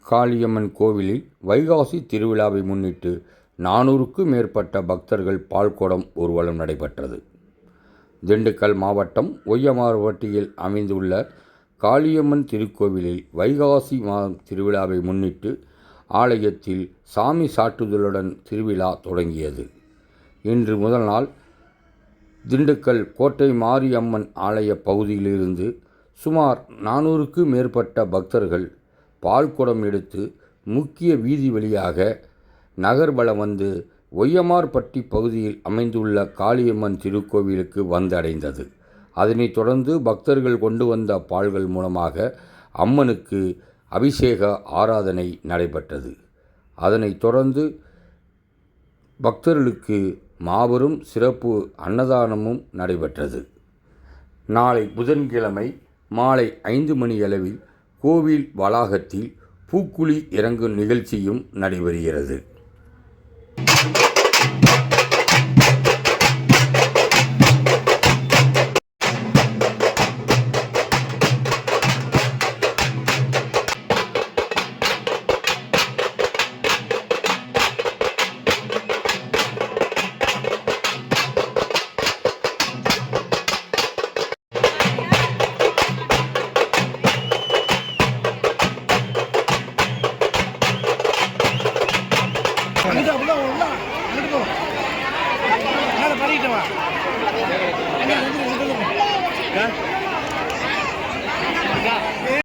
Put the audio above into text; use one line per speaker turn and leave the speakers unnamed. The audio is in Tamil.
காளியம்மன் கோவிலில் வைகாசி திருவிழாவை முன்னிட்டு 400க்கும் மேற்பட்ட பக்தர்கள் பால்குடம் ஊர்வலம் நடைபெற்றது. திண்டுக்கல் மாவட்டம் ஒய்யமார்பட்டியில் அமைந்துள்ள காளியம்மன் திருக்கோவிலில் வைகாசி மாதம் திருவிழாவை முன்னிட்டு ஆலயத்தில் சாமி சாட்டுதலுடன் திருவிழா தொடங்கியது. இன்று முதல் நாள் திண்டுக்கல் கோட்டை மாரியம்மன் ஆலய பகுதியிலிருந்து சுமார் 400க்கும் மேற்பட்ட பக்தர்கள் பால்குடம் எடுத்து முக்கிய வீதி வழியாக நகர்வலம் வந்து ஒய்யமார்பட்டி பகுதியில் அமைந்துள்ள காளியம்மன் திருக்கோவிலுக்கு வந்தடைந்தது. அதனைத் தொடர்ந்து பக்தர்கள் கொண்டு வந்த பால்கள் மூலமாக அம்மனுக்கு அபிஷேக ஆராதனை நடைபெற்றது. அதனைத் தொடர்ந்து பக்தர்களுக்கு மாபெரும் சிறப்பு அன்னதானமும் நடைபெற்றது. நாளை புதன்கிழமை மாலை 5 மணியளவில் கோவில் வளாகத்தில் பூக்குழி இறங்கும் நிகழ்ச்சியும் நடைபெறுகிறது.
பண்ணிட்டு வா.